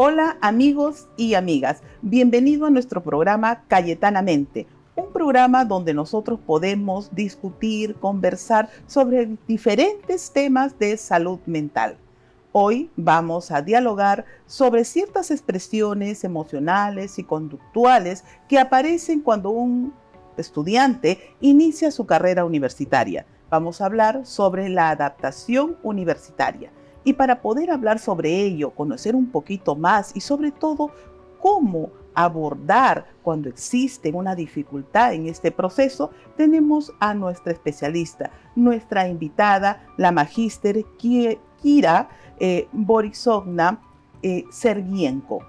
Hola amigos y amigas, bienvenido a nuestro programa Cayetanamente, un programa donde nosotros podemos discutir, conversar sobre diferentes temas de salud mental. Hoy vamos a dialogar sobre ciertas expresiones emocionales y conductuales que aparecen cuando un estudiante inicia su carrera universitaria. Vamos a hablar sobre la adaptación universitaria. Y para poder hablar sobre ello, conocer un poquito más y sobre todo cómo abordar cuando existe una dificultad en este proceso, tenemos a nuestra especialista, nuestra invitada, la magíster Kira Borisovna Sergienko,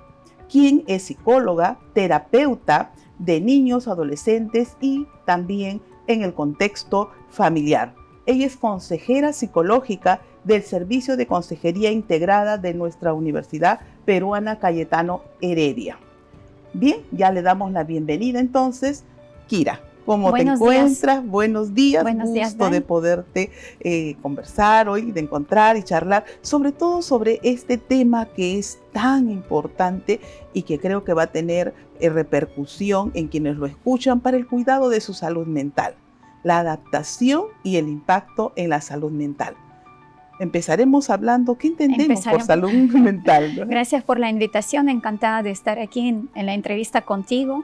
quien es psicóloga, terapeuta de niños, adolescentes y también en el contexto familiar. Ella es consejera psicológica del Servicio de Consejería Integrada de nuestra Universidad Peruana Cayetano Heredia. Bien, ya le damos la bienvenida entonces. Kira, ¿cómo te encuentras? Buenos días, gusto de poderte conversar hoy, de encontrar y charlar, sobre todo sobre este tema que es tan importante y que creo que va a tener repercusión en quienes lo escuchan para el cuidado de su salud mental, la adaptación y el impacto en la salud mental. Empezaremos hablando, ¿qué entendemos por salud mental? ¿No? Gracias por la invitación, encantada de estar aquí en la entrevista contigo.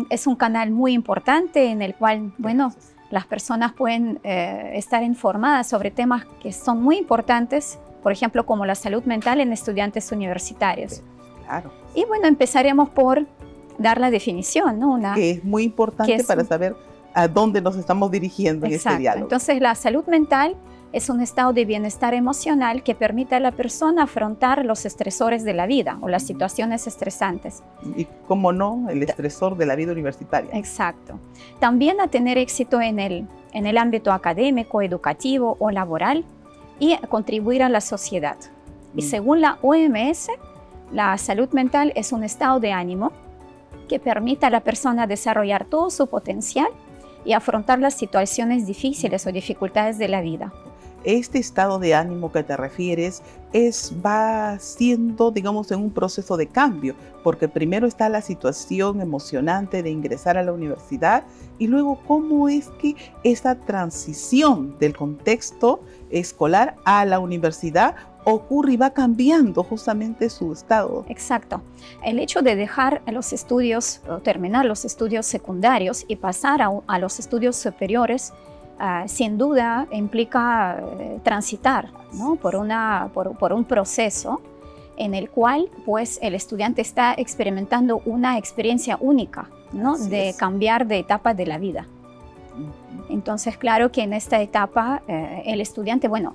Es un canal muy importante en el cual, bueno, las personas pueden estar informadas sobre temas que son muy importantes, por ejemplo, como la salud mental en estudiantes universitarios. Sí, claro. Y bueno, empezaremos por dar la definición, ¿no? Que es muy importante para saber a dónde nos estamos dirigiendo en este diálogo. Entonces, la salud mental es un estado de bienestar emocional que permite a la persona afrontar los estresores de la vida o las situaciones estresantes. Y cómo no, el estresor de la vida universitaria. Exacto. También a tener éxito en el ámbito académico, educativo o laboral y a contribuir a la sociedad. Y según la OMS, la salud mental es un estado de ánimo que permite a la persona desarrollar todo su potencial y afrontar las situaciones difíciles o dificultades de la vida. Este estado de ánimo que te refieres va siendo, digamos, en un proceso de cambio, porque primero está la situación emocionante de ingresar a la universidad y luego cómo es que esa transición del contexto escolar a la universidad ocurre y va cambiando justamente su estado. Exacto. El hecho de dejar los estudios o terminar los estudios secundarios y pasar a los estudios superiores sin duda implica transitar, ¿no? por un proceso en el cual pues, el estudiante está experimentando una experiencia única, ¿no? de cambiar de etapa de la vida. Entonces, claro que en esta etapa el estudiante, bueno,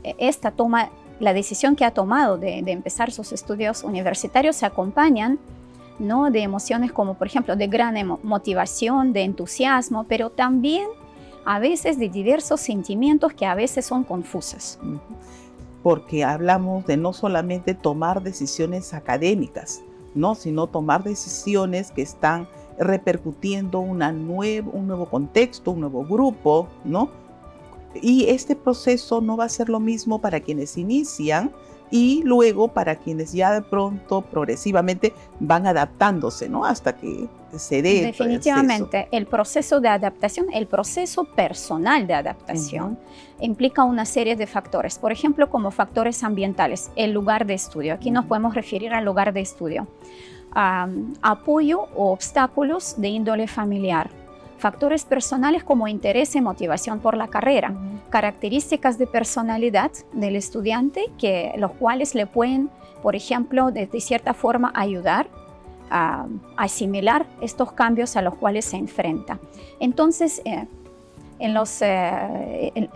la decisión que ha tomado de empezar sus estudios universitarios se acompañan, ¿no? de emociones como, por ejemplo, de gran motivación, de entusiasmo, pero también a veces de diversos sentimientos que a veces son confusos. Porque hablamos de no solamente tomar decisiones académicas, ¿no? sino tomar decisiones que están repercutiendo un nuevo contexto, un nuevo grupo, ¿no? Y este proceso no va a ser lo mismo para quienes inician y luego para quienes ya de pronto, progresivamente, van adaptándose, ¿no? Hasta que se dé. Definitivamente, el proceso de adaptación, el proceso personal de adaptación, implica una serie de factores. Por ejemplo, como factores ambientales, el lugar de estudio. Aquí nos podemos referir al lugar de estudio. Apoyo o obstáculos de índole familiar. Factores personales como interés y motivación por la carrera, características de personalidad del estudiante los cuales le pueden, por ejemplo, de cierta forma ayudar a asimilar estos cambios a los cuales se enfrenta. Entonces,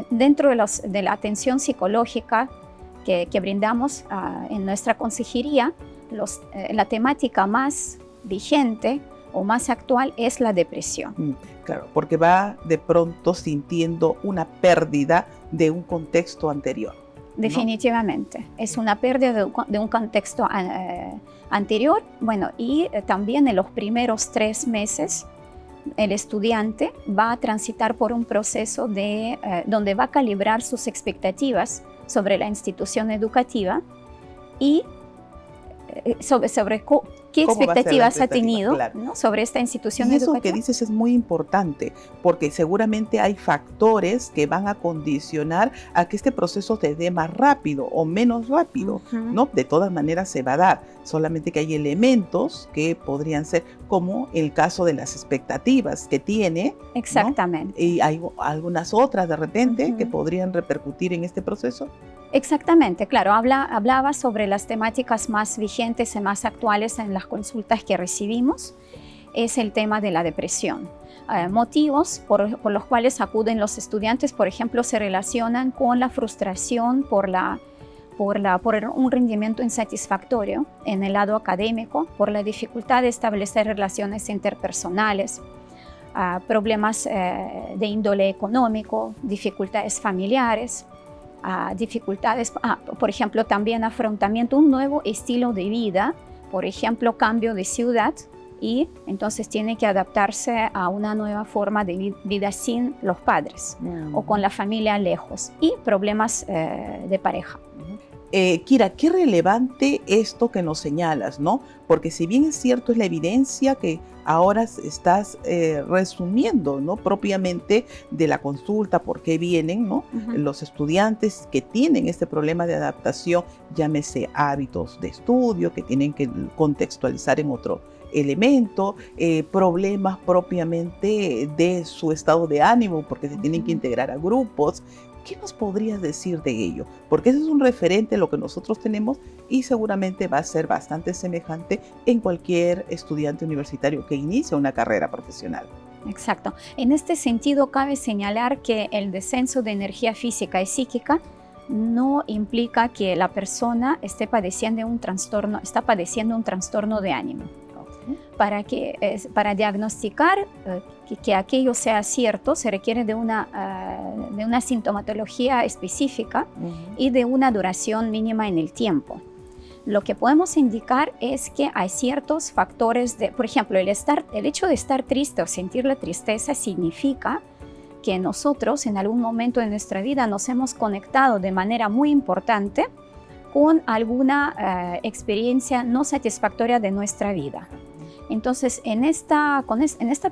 dentro de la atención psicológica que brindamos en nuestra consejería, la temática más vigente o más actual es la depresión. Claro, porque va de pronto sintiendo una pérdida de un contexto anterior, ¿no? Definitivamente, es una pérdida de un contexto anterior. Bueno, y también en los primeros 3 meses el estudiante va a transitar por un proceso donde va a calibrar sus expectativas sobre la institución educativa y qué ¿Cómo va a ser la expectativas ha expectativa? tenido, Claro. ¿no?, sobre esta institución Y eso que educativa. dices es muy importante, porque seguramente hay factores que van a condicionar a que este proceso se dé más rápido o menos rápido, Ujú. ¿no? De todas maneras se va a dar, solamente que hay elementos que podrían ser, como el caso de las expectativas que tiene, ¿no? Exactamente. Y hay algunas otras de repente que Ujú. podrían repercutir en este proceso. Exactamente, claro, hablaba sobre las temáticas más vigentes y más actuales en las consultas que recibimos. Es el tema de la depresión. Motivos por los cuales acuden los estudiantes, por ejemplo, se relacionan con la frustración por un rendimiento insatisfactorio en el lado académico, por la dificultad de establecer relaciones interpersonales, problemas de índole económico, dificultades familiares, dificultades, por ejemplo, también afrontamiento, un nuevo estilo de vida, por ejemplo, cambio de ciudad, y entonces tiene que adaptarse a una nueva forma de vida sin los padres o con la familia lejos, y problemas de pareja. Kira, qué relevante esto que nos señalas, ¿no? Porque si bien es cierto, es la evidencia que ahora estás resumiendo, ¿no? Propiamente de la consulta, por qué vienen, ¿no? Ujú. Los estudiantes que tienen este problema de adaptación, llámese hábitos de estudio, que tienen que contextualizar en otro elemento, problemas propiamente de su estado de ánimo, porque se tienen que integrar a grupos. ¿Qué nos podrías decir de ello? Porque ese es un referente a lo que nosotros tenemos y seguramente va a ser bastante semejante en cualquier estudiante universitario que inicia una carrera profesional. Exacto. En este sentido, cabe señalar que el descenso de energía física y psíquica no implica que la persona esté padeciendo un trastorno de ánimo. Para diagnosticar que aquello sea cierto, se requiere de una sintomatología específica y de una duración mínima en el tiempo. Lo que podemos indicar es que hay ciertos factores por ejemplo, el hecho de estar triste o sentir la tristeza significa que nosotros en algún momento de nuestra vida nos hemos conectado de manera muy importante con alguna experiencia no satisfactoria de nuestra vida. Entonces, en esta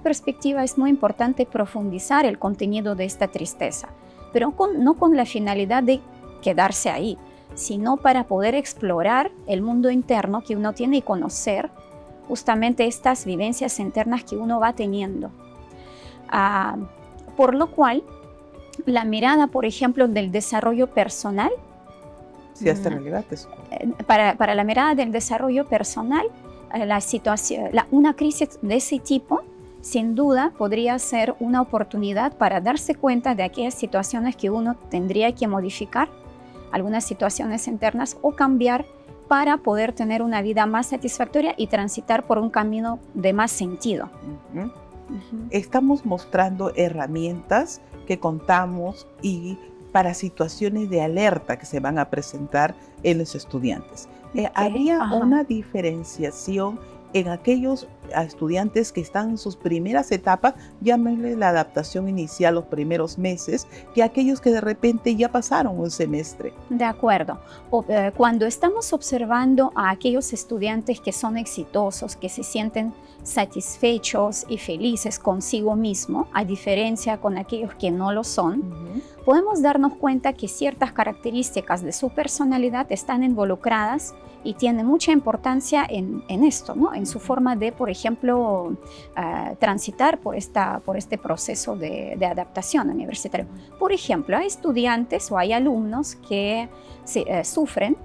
perspectiva es muy importante profundizar el contenido de esta tristeza, pero no con la finalidad de quedarse ahí, sino para poder explorar el mundo interno que uno tiene y conocer justamente estas vivencias internas que uno va teniendo. Por lo cual, la mirada, por ejemplo, del desarrollo personal, Sí, hasta relevante. para la mirada del desarrollo personal, una crisis de ese tipo, sin duda, podría ser una oportunidad para darse cuenta de aquellas situaciones que uno tendría que modificar, algunas situaciones internas, o cambiar para poder tener una vida más satisfactoria y transitar por un camino de más sentido. Estamos mostrando herramientas que contamos y para situaciones de alerta que se van a presentar en los estudiantes. ¿Habría una diferenciación en aquellos estudiantes que están en sus primeras etapas, llámenle la adaptación inicial, los primeros meses, que aquellos que de repente ya pasaron un semestre? De acuerdo. Cuando estamos observando a aquellos estudiantes que son exitosos, que se sienten satisfechos y felices consigo mismo, a diferencia con aquellos que no lo son, podemos darnos cuenta que ciertas características de su personalidad están involucradas y tienen mucha importancia en esto, ¿no? En su forma de, por ejemplo, transitar por este proceso de adaptación universitario. Por ejemplo, hay estudiantes o hay alumnos que sufren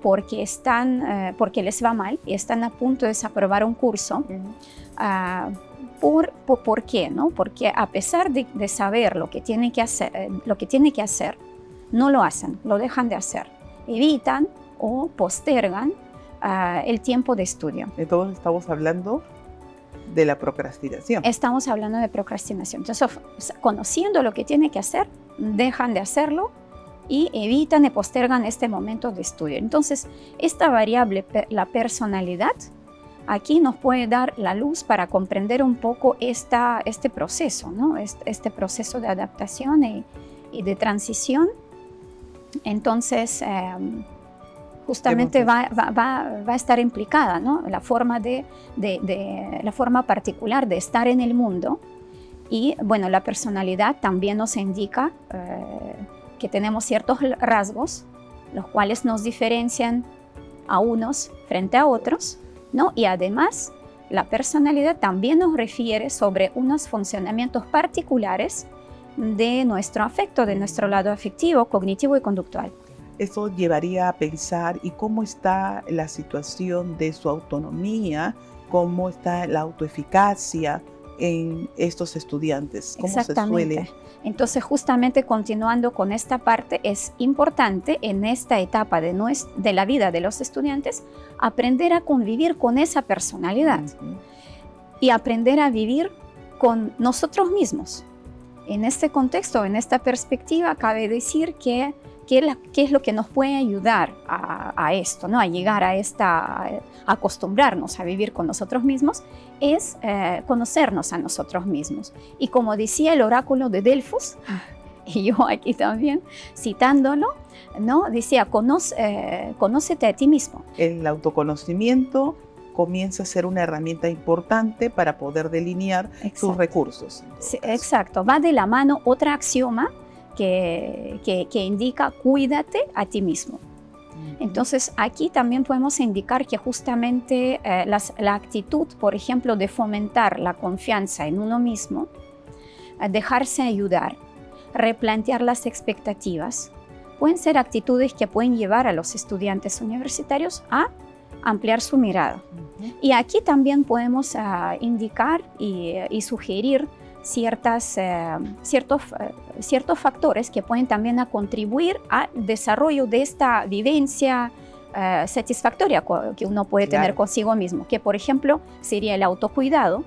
porque les va mal y están a punto de desaprobar un curso. ¿Por qué? ¿No? Porque a pesar de saber lo que tiene que hacer, no lo hacen, lo dejan de hacer, evitan o postergan el tiempo de estudio. Entonces estamos hablando de la procrastinación. Estamos hablando de procrastinación. Entonces, conociendo lo que tiene que hacer, dejan de hacerlo y evitan y postergan este momento de estudio. Entonces, esta variable, la personalidad, aquí nos puede dar la luz para comprender un poco este proceso, ¿no? Este proceso de adaptación y de transición. Entonces, justamente va a estar implicada, ¿no? La forma la forma particular de estar en el mundo. Y bueno, la personalidad también nos indica que tenemos ciertos rasgos, los cuales nos diferencian a unos frente a otros, ¿no? Y además, la personalidad también nos refiere sobre unos funcionamientos particulares de nuestro afecto, de nuestro lado afectivo, cognitivo y conductual. Eso llevaría a pensar y cómo está la situación de su autonomía, cómo está la autoeficacia en estos estudiantes, cómo se suele. Entonces, justamente continuando con esta parte, es importante en esta etapa de la vida de los estudiantes aprender a convivir con esa personalidad y aprender a vivir con nosotros mismos. En este contexto, en esta perspectiva, cabe decir que qué es lo que nos puede ayudar a esto, ¿no? A llegar a acostumbrarnos a vivir con nosotros mismos, es conocernos a nosotros mismos. Y como decía el oráculo de Delfos, y yo aquí también citándolo, ¿no? Decía, conócete a ti mismo. El autoconocimiento comienza a ser una herramienta importante para poder delinear sus recursos. Sí, exacto, va de la mano otra axioma que indica cuídate a ti mismo. Entonces aquí también podemos indicar que justamente la actitud, por ejemplo, de fomentar la confianza en uno mismo, dejarse ayudar, replantear las expectativas, pueden ser actitudes que pueden llevar a los estudiantes universitarios a ampliar su mirada. Y aquí también podemos indicar y sugerir ciertos factores que pueden también contribuir al desarrollo de esta vivencia satisfactoria que uno puede tener consigo mismo, que por ejemplo sería el autocuidado,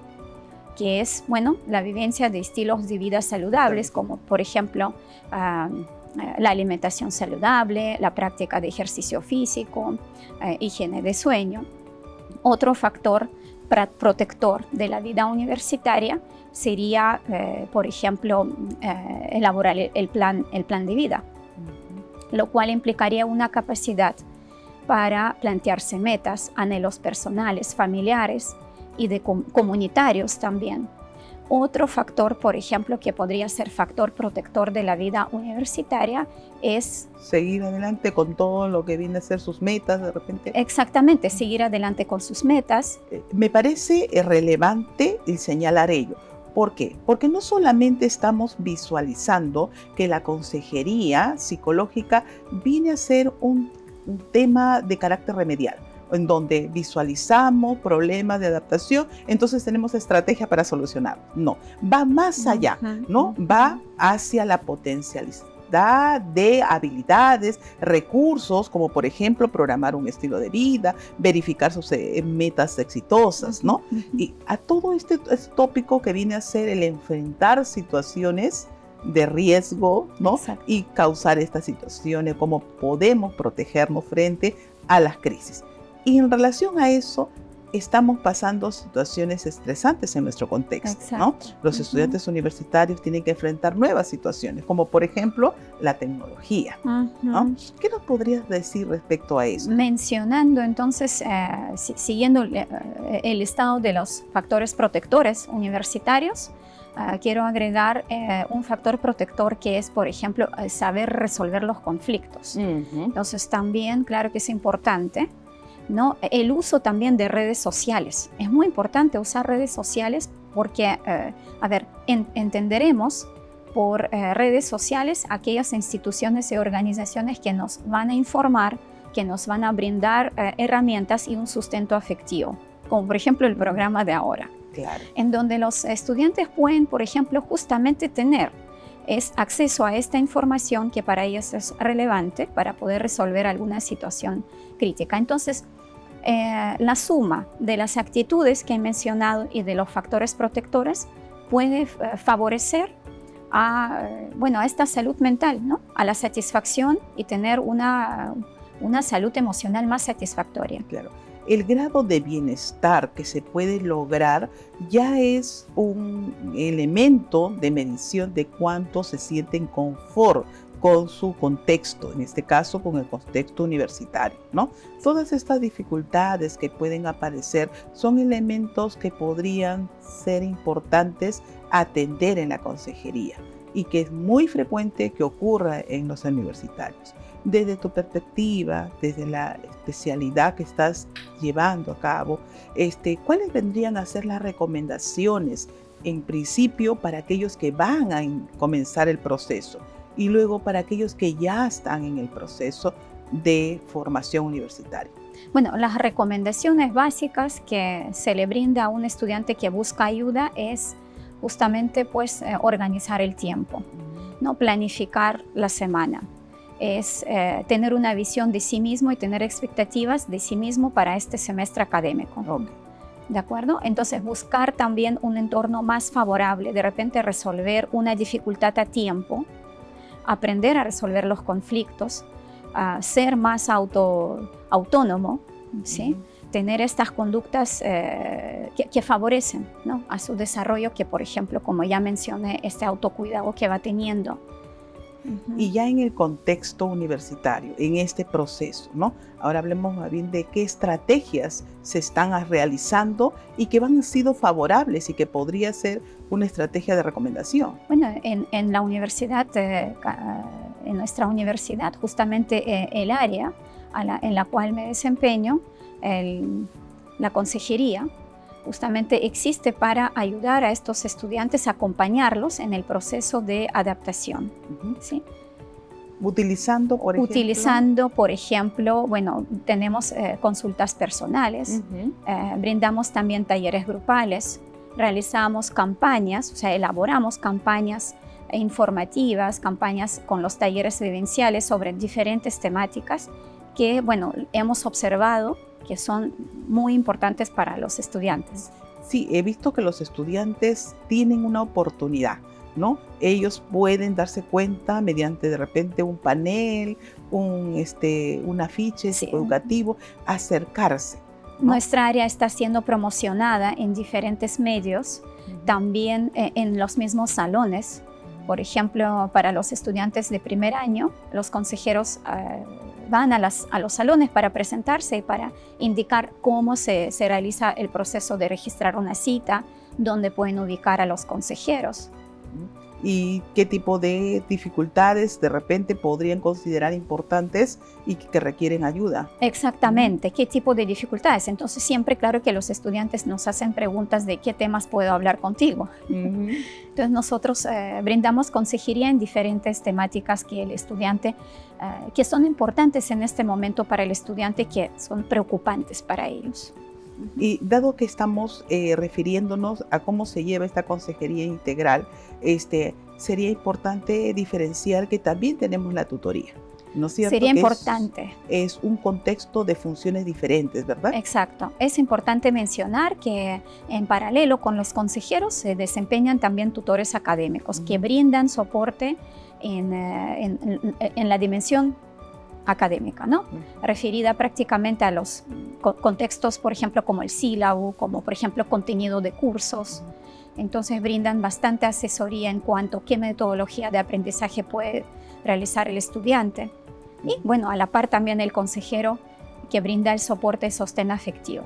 que es, bueno, la vivencia de estilos de vida saludables, como por ejemplo la alimentación saludable, la práctica de ejercicio físico, higiene de sueño. Otro factor protector de la vida universitaria sería, por ejemplo, elaborar el plan de vida, lo cual implicaría una capacidad para plantearse metas, anhelos personales, familiares y comunitarios también. Otro factor, por ejemplo, que podría ser factor protector de la vida universitaria es seguir adelante con todo lo que viene a ser sus metas de repente. Exactamente, seguir adelante con sus metas. Me parece relevante el señalar ello. ¿Por qué? Porque no solamente estamos visualizando que la consejería psicológica viene a ser un tema de carácter remedial, en donde visualizamos problemas de adaptación, entonces tenemos estrategia para solucionar. No, va más allá, ¿no? Va hacia la potencialidad de habilidades, recursos, como por ejemplo programar un estilo de vida, verificar sus metas exitosas, ¿no? Y a todo este tópico que viene a ser el enfrentar situaciones de riesgo, ¿no? Exacto. Y causar estas situaciones, cómo podemos protegernos frente a las crisis. Y en relación a eso, estamos pasando situaciones estresantes en nuestro contexto, ¿no? Los estudiantes universitarios tienen que enfrentar nuevas situaciones, como por ejemplo la tecnología, ¿no? ¿Qué nos podrías decir respecto a eso? Mencionando entonces, siguiendo el listado de los factores protectores universitarios, quiero agregar un factor protector que es, por ejemplo, saber resolver los conflictos. Entonces también, claro que es importante, ¿no? El uso también de redes sociales. Es muy importante usar redes sociales porque, entenderemos por redes sociales aquellas instituciones y organizaciones que nos van a informar, que nos van a brindar herramientas y un sustento afectivo, como por ejemplo el programa de ahora, en donde los estudiantes pueden, por ejemplo, justamente tener acceso a esta información que para ellos es relevante para poder resolver alguna situación crítica. Entonces, la suma de las actitudes que he mencionado y de los factores protectores puede favorecer a esta salud mental, ¿no? A la satisfacción y tener una salud emocional más satisfactoria. Claro. El grado de bienestar que se puede lograr ya es un elemento de medición de cuánto se sienten confort con su contexto, en este caso con el contexto universitario, ¿no? Todas estas dificultades que pueden aparecer son elementos que podrían ser importantes atender en la consejería y que es muy frecuente que ocurra en los universitarios. Desde tu perspectiva, desde la especialidad que estás llevando a cabo, ¿cuáles vendrían a ser las recomendaciones en principio para aquellos que van a comenzar el proceso y luego para aquellos que ya están en el proceso de formación universitaria? Bueno, las recomendaciones básicas que se le brinda a un estudiante que busca ayuda es justamente pues organizar el tiempo, no planificar la semana. Es tener una visión de sí mismo y tener expectativas de sí mismo para este semestre académico. Okay. ¿De acuerdo? Entonces buscar también un entorno más favorable, de repente resolver una dificultad a tiempo, aprender a resolver los conflictos, ser más autónomo, ¿sí? Tener estas conductas que favorecen, ¿no?, a su desarrollo, que por ejemplo, como ya mencioné, este autocuidado que va teniendo. Y ya en el contexto universitario, en este proceso, ¿no? Ahora hablemos más bien de qué estrategias se están realizando y que han sido favorables y que podría ser una estrategia de recomendación. Bueno, en la universidad, en nuestra universidad, justamente el área en la cual me desempeño, la consejería, justamente existe para ayudar a estos estudiantes, a acompañarlos en el proceso de adaptación. ¿Sí? Utilizando, por ejemplo, bueno, tenemos consultas personales, brindamos también talleres grupales, realizamos campañas, o sea, elaboramos campañas informativas, campañas con los talleres vivenciales sobre diferentes temáticas que, bueno, hemos observado que son muy importantes para los estudiantes. Sí, he visto que los estudiantes tienen una oportunidad, ¿no? Ellos pueden darse cuenta mediante de repente un panel, un afiche psicoeducativo, acercarse, ¿no? Nuestra área está siendo promocionada en diferentes medios, también en los mismos salones. Por ejemplo, para los estudiantes de primer año, los consejeros van a los salones para presentarse y para indicar cómo se realiza el proceso de registrar una cita, dónde pueden ubicar a los consejeros. Y qué tipo de dificultades de repente podrían considerar importantes y que requieren ayuda. Exactamente, qué tipo de dificultades. Entonces siempre, claro, que los estudiantes nos hacen preguntas de qué temas puedo hablar contigo. Entonces nosotros brindamos consejería en diferentes temáticas que el estudiante, que son importantes en este momento para el estudiante, que son preocupantes para ellos. Y dado que estamos refiriéndonos a cómo se lleva esta consejería integral, sería importante diferenciar que también tenemos la tutoría, ¿no es cierto? Sería importante. Es un contexto de funciones diferentes, ¿verdad? Exacto. Es importante mencionar que en paralelo con los consejeros se desempeñan también tutores académicos que brindan soporte en la dimensión académica, ¿no? Referida prácticamente a los contextos, por ejemplo, como el sílabo, como por ejemplo contenido de cursos. Entonces brindan bastante asesoría en cuanto a qué metodología de aprendizaje puede realizar el estudiante. Y bueno, a la par también el consejero que brinda el soporte y sostén afectivo.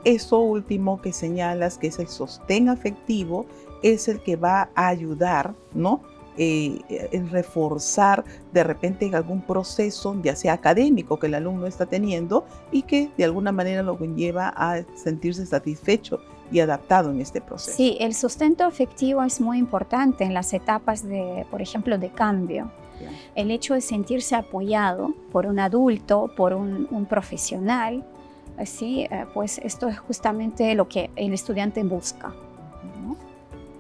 Eso último que señalas, que es el sostén afectivo, es el que va a ayudar, ¿no?, en reforzar de repente en algún proceso, ya sea académico, que el alumno está teniendo y que de alguna manera lo conlleva a sentirse satisfecho y adaptado en este proceso. Sí, el sustento afectivo es muy importante en las etapas de, por ejemplo, de cambio. El hecho de sentirse apoyado por un adulto, por un profesional, ¿sí? Pues esto es justamente lo que el estudiante busca, ¿no?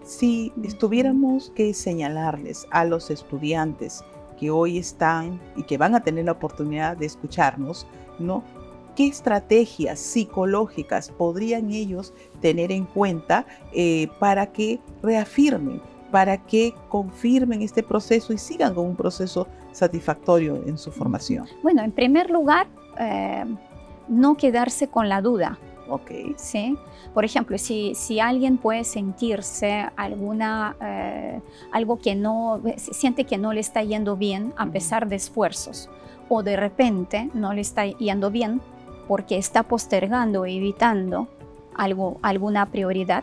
Si estuviéramos que señalarles a los estudiantes que hoy están y que van a tener la oportunidad de escucharnos, ¿no?, ¿qué estrategias psicológicas podrían ellos tener en cuenta para que reafirmen, para que confirmen este proceso y sigan con un proceso satisfactorio en su formación? Bueno, en primer lugar, no quedarse con la duda, Ok. ¿sí? Por ejemplo, si alguien puede sentirse algo que no, siente que no le está yendo bien a pesar de esfuerzos, o de repente no le está yendo bien porque está postergando o evitando alguna prioridad,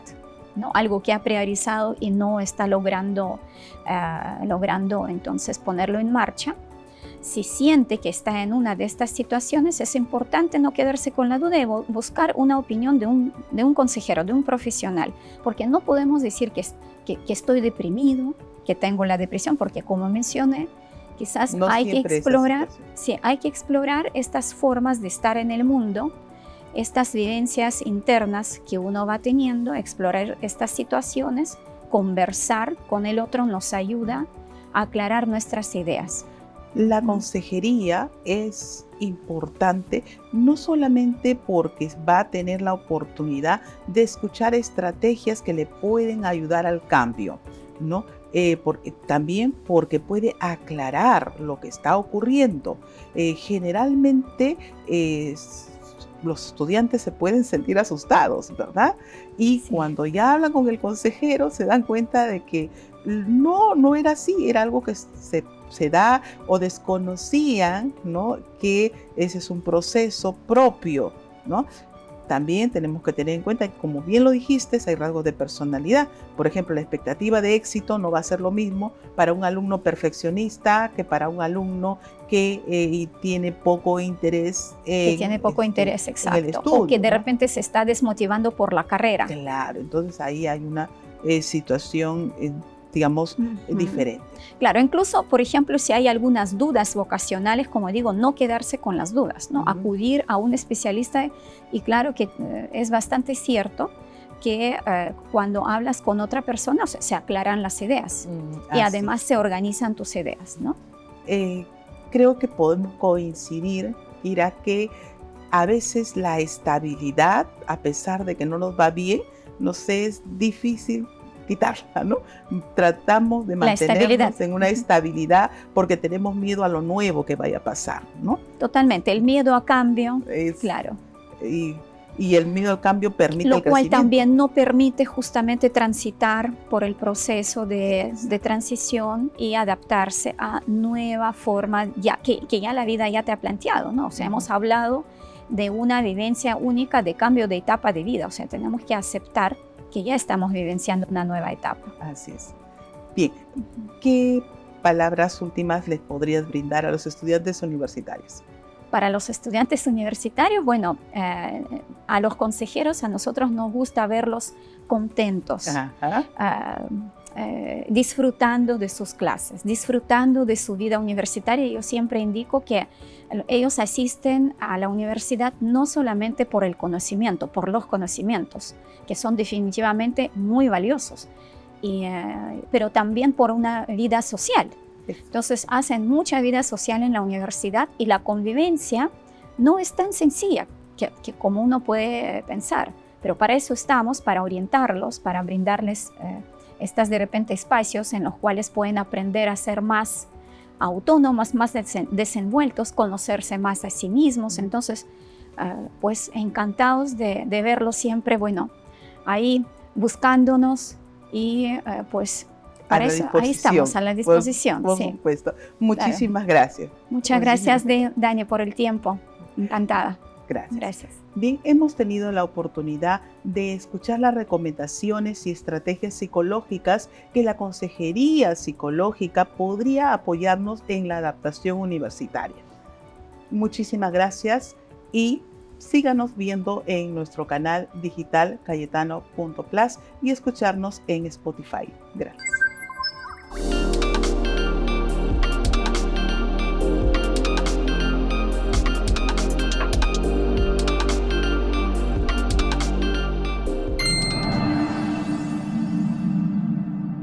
¿no? Algo que ha priorizado y no está logrando entonces ponerlo en marcha. Si siente que está en una de estas situaciones, es importante no quedarse con la duda y buscar una opinión de un consejero, de un profesional, porque no podemos decir que estoy deprimido, que tengo la depresión, porque como mencioné, quizás No hay que siempre explorar, esa situación. sí, hay que explorar estas formas de estar en el mundo, estas vivencias internas que uno va teniendo, explorar estas situaciones, conversar con el otro nos ayuda a aclarar nuestras ideas. La consejería es importante no solamente porque va a tener la oportunidad de escuchar estrategias que le pueden ayudar al cambio, ¿no? También porque puede aclarar lo que está ocurriendo. Generalmente los estudiantes se pueden sentir asustados, ¿verdad? Y Sí. cuando ya hablan con el consejero se dan cuenta de que no era así, era algo que se da o desconocían, ¿no? Que ese es un proceso propio, ¿no? También tenemos que tener en cuenta que, como bien lo dijiste, hay rasgos de personalidad. Por ejemplo, la expectativa de éxito no va a ser lo mismo para un alumno perfeccionista que para un alumno que tiene poco interés en exacto, el estudio, o que de ¿no? repente se está desmotivando por la carrera. Claro, entonces ahí hay una situación, digamos, diferente. Claro, incluso, por ejemplo, si hay algunas dudas vocacionales, como digo, no quedarse con las dudas, ¿no? Acudir a un especialista, y claro que es bastante cierto que cuando hablas con otra persona, o sea, se aclaran las ideas y además se organizan tus ideas, ¿no? Creo que podemos coincidir, Kira, que a veces la estabilidad, a pesar de que no nos va bien, nos es difícil quitarla, ¿no? Tratamos de mantenernos en una estabilidad porque tenemos miedo a lo nuevo que vaya a pasar, ¿no? Totalmente, el miedo a cambio, claro. Y el miedo al cambio permite lo el cual crecimiento. También no permite justamente transitar por el proceso de transición y adaptarse a nueva forma que ya la vida ya te ha planteado, ¿no? O sea, hemos hablado de una vivencia única de cambio de etapa de vida, o sea, tenemos que aceptar que ya estamos vivenciando una nueva etapa. Así es. Bien, ¿qué palabras últimas les podrías brindar a los estudiantes universitarios? Para los estudiantes universitarios, bueno, a los consejeros, a nosotros nos gusta verlos contentos, disfrutando de sus clases, disfrutando de su vida universitaria. Yo siempre indico que ellos asisten a la universidad no solamente por el conocimiento, por los conocimientos, que son definitivamente muy valiosos, pero también por una vida social. Entonces hacen mucha vida social en la universidad y la convivencia no es tan sencilla que como uno puede pensar, pero para eso estamos, para orientarlos, para brindarles estas de repente espacios en los cuales pueden aprender a ser más autónomos, más desenvueltos, conocerse más a sí mismos. Entonces, pues encantados de verlos siempre, bueno, ahí buscándonos y pues para eso, ahí estamos, a la disposición. Por supuesto. Muchísimas gracias. Muchas gracias, Dani, por el tiempo. Encantada. Gracias. Bien, hemos tenido la oportunidad de escuchar las recomendaciones y estrategias psicológicas que la consejería psicológica podría apoyarnos en la adaptación universitaria. Muchísimas gracias y síganos viendo en nuestro canal digital cayetano.plus y escucharnos en Spotify. Gracias.